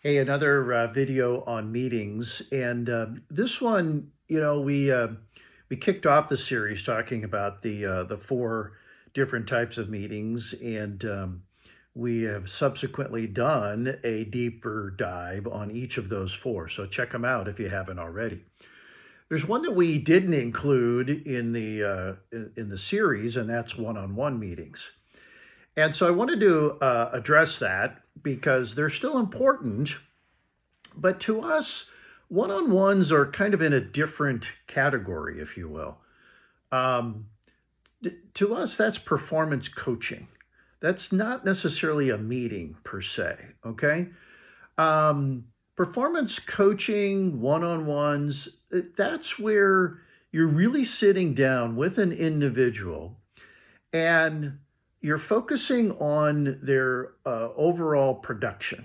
Hey, another video on meetings, and this one, we kicked off the series talking about the four different types of meetings, and we have subsequently done a deeper dive on each of those four. So check them out if you haven't already. There's one that we didn't include in the series, and that's one-on-one meetings. And so I wanted to address that because they're still important, but to us, one on ones are kind of in a different category, if you will. Um, to us, that's performance coaching. That's not necessarily a meeting per se, okay? Um, Performance coaching, one on ones, that's where you're really sitting down with an individual and you're focusing on their overall production.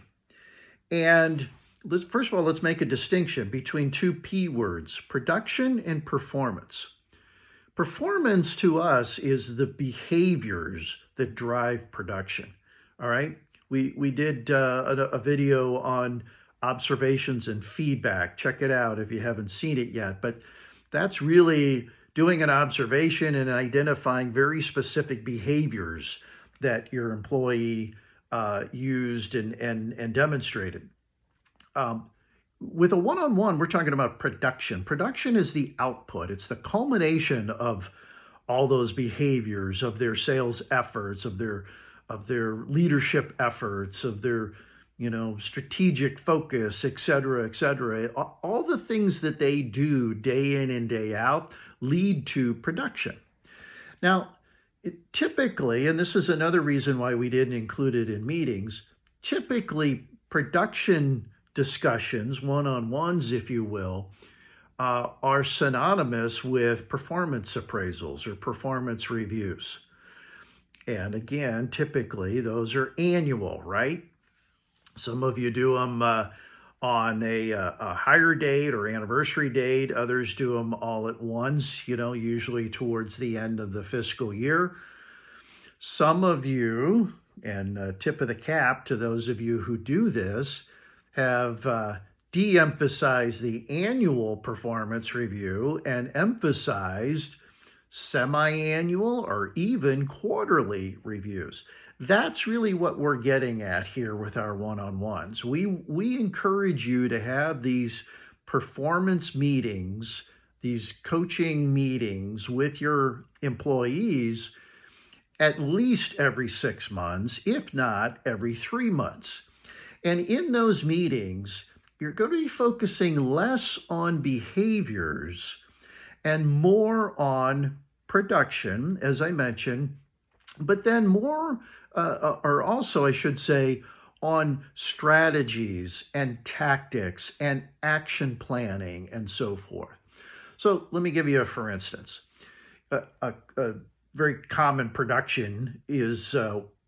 And first of all, let's make a distinction between two P words, production and performance. Performance to us is the behaviors that drive production. All right. We did a video on observations and feedback. Check it out if you haven't seen it yet. But that's really doing an observation and identifying very specific behaviors that your employee used and demonstrated. Um, with a one-on-one, we're talking about production. Production is the output. It's the culmination of all those behaviors, of their sales efforts, of their leadership efforts, of their strategic focus, et cetera, et cetera. All the things that they do day in and day out lead to production. Now, typically, and this is another reason why we didn't include it in meetings, typically production discussions, one on ones, if you will, are synonymous with performance appraisals or performance reviews. And again, typically those are annual, right? Some of you do them on a hire date or anniversary date. Others do them all at once, usually towards the end of the fiscal year. Some of you, and tip of the cap to those of you who do this, have de-emphasized the annual performance review and emphasized semi-annual or even quarterly reviews. That's really what we're getting at here with our one-on-ones. We encourage you to have these performance meetings, these coaching meetings with your employees at least every 6 months, if not every 3 months. And in those meetings, you're going to be focusing less on behaviors and more on production, as I mentioned, but then more, or also, I should say, on strategies and tactics and action planning and so forth. So let me give you a for instance. A very common production is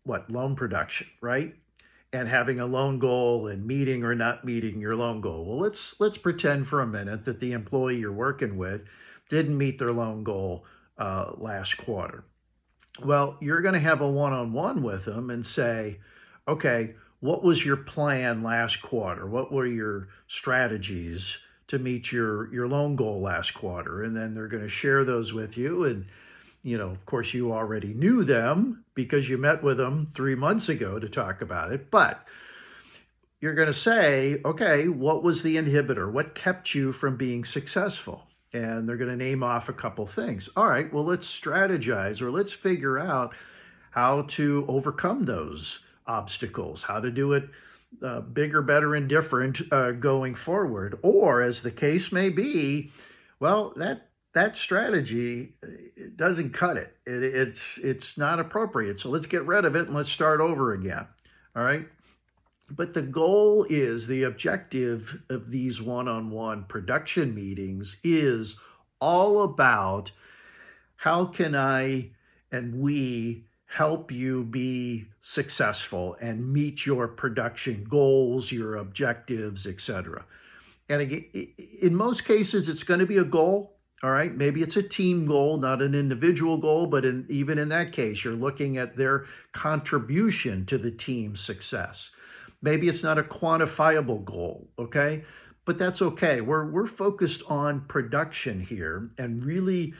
what? Loan production, right? And having a loan goal and meeting or not meeting your loan goal. Well, let's pretend for a minute that the employee you're working with didn't meet their loan goal last quarter. Well, you're going to have a one-on-one with them and say, okay, what was your plan last quarter? What were your strategies to meet your loan goal last quarter? And then they're going to share those with you. And of course, you already knew them because you met with them 3 months ago to talk about it. But you're going to say, okay, what was the inhibitor? What kept you from being successful? And they're going to name off a couple things. All right, well, let's strategize or let's figure out how to overcome those obstacles, how to do it bigger, better, and different going forward. Or, as the case may be, well, that strategy doesn't cut it. It's not appropriate. So let's get rid of it and let's start over again. All right. But the goal is the objective of these one-on-one production meetings is all about how can I and we help you be successful and meet your production goals, your objectives, etc. And again, in most cases, it's going to be a goal. All right, maybe it's a team goal, not an individual goal, but even in that case, you're looking at their contribution to the team's success. Maybe it's not a quantifiable goal, okay? But that's okay. We're focused on production here and really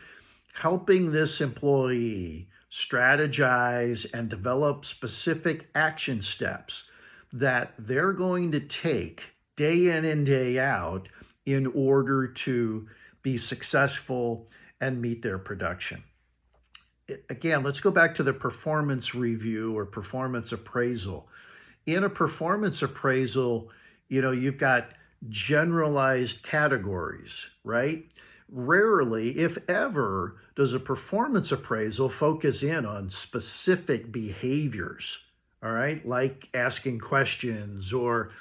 helping this employee strategize and develop specific action steps that they're going to take day in and day out in order to be successful and meet their production. Again, let's go back to the performance review or performance appraisal. In a performance appraisal, you've got generalized categories, right? Rarely, if ever, does a performance appraisal focus in on specific behaviors, all right, like asking questions or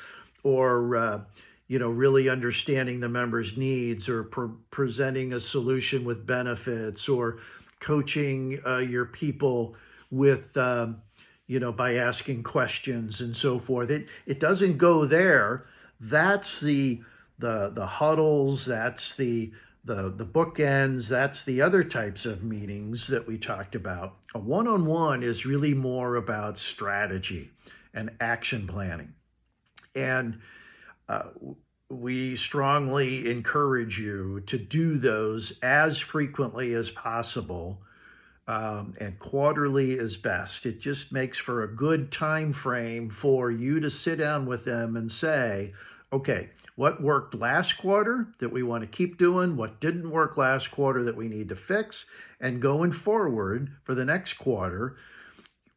really understanding the member's needs or presenting a solution with benefits or coaching your people with by asking questions and so forth. It doesn't go there. That's the huddles, that's the bookends, that's the other types of meetings that we talked about. A one-on-one is really more about strategy and action planning. And we strongly encourage you to do those as frequently as possible, and quarterly is best. It just makes for a good time frame for you to sit down with them and say, okay, what worked last quarter that we want to keep doing, what didn't work last quarter that we need to fix, and going forward for the next quarter,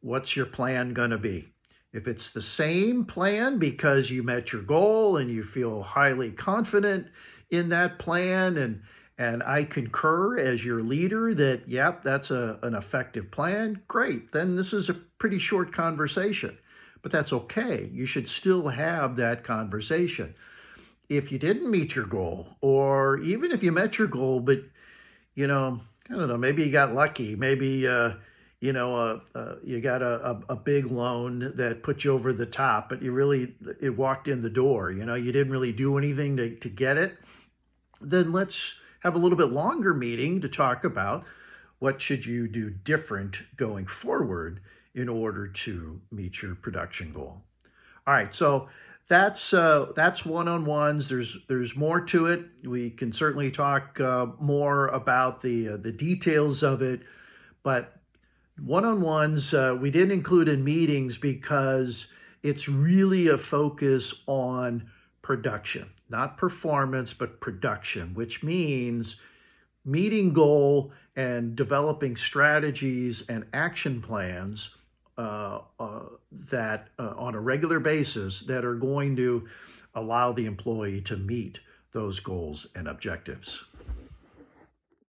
what's your plan going to be? If it's the same plan because you met your goal and you feel highly confident in that plan, and I concur as your leader that, yep, that's an effective plan, great. Then this is a pretty short conversation, but that's okay. You should still have that conversation. If you didn't meet your goal, or even if you met your goal, but, I don't know, maybe you got lucky, maybe, you got a big loan that put you over the top, but it walked in the door, you didn't really do anything to get it, then let's have a little bit longer meeting to talk about what should you do different going forward in order to meet your production goal. All right, so that's one-on-ones. There's more to it. We can certainly talk more about the details of it, but one-on-ones we didn't include in meetings because it's really a focus on production, not performance, but production, which means meeting goal and developing strategies and action plans that on a regular basis that are going to allow the employee to meet those goals and objectives.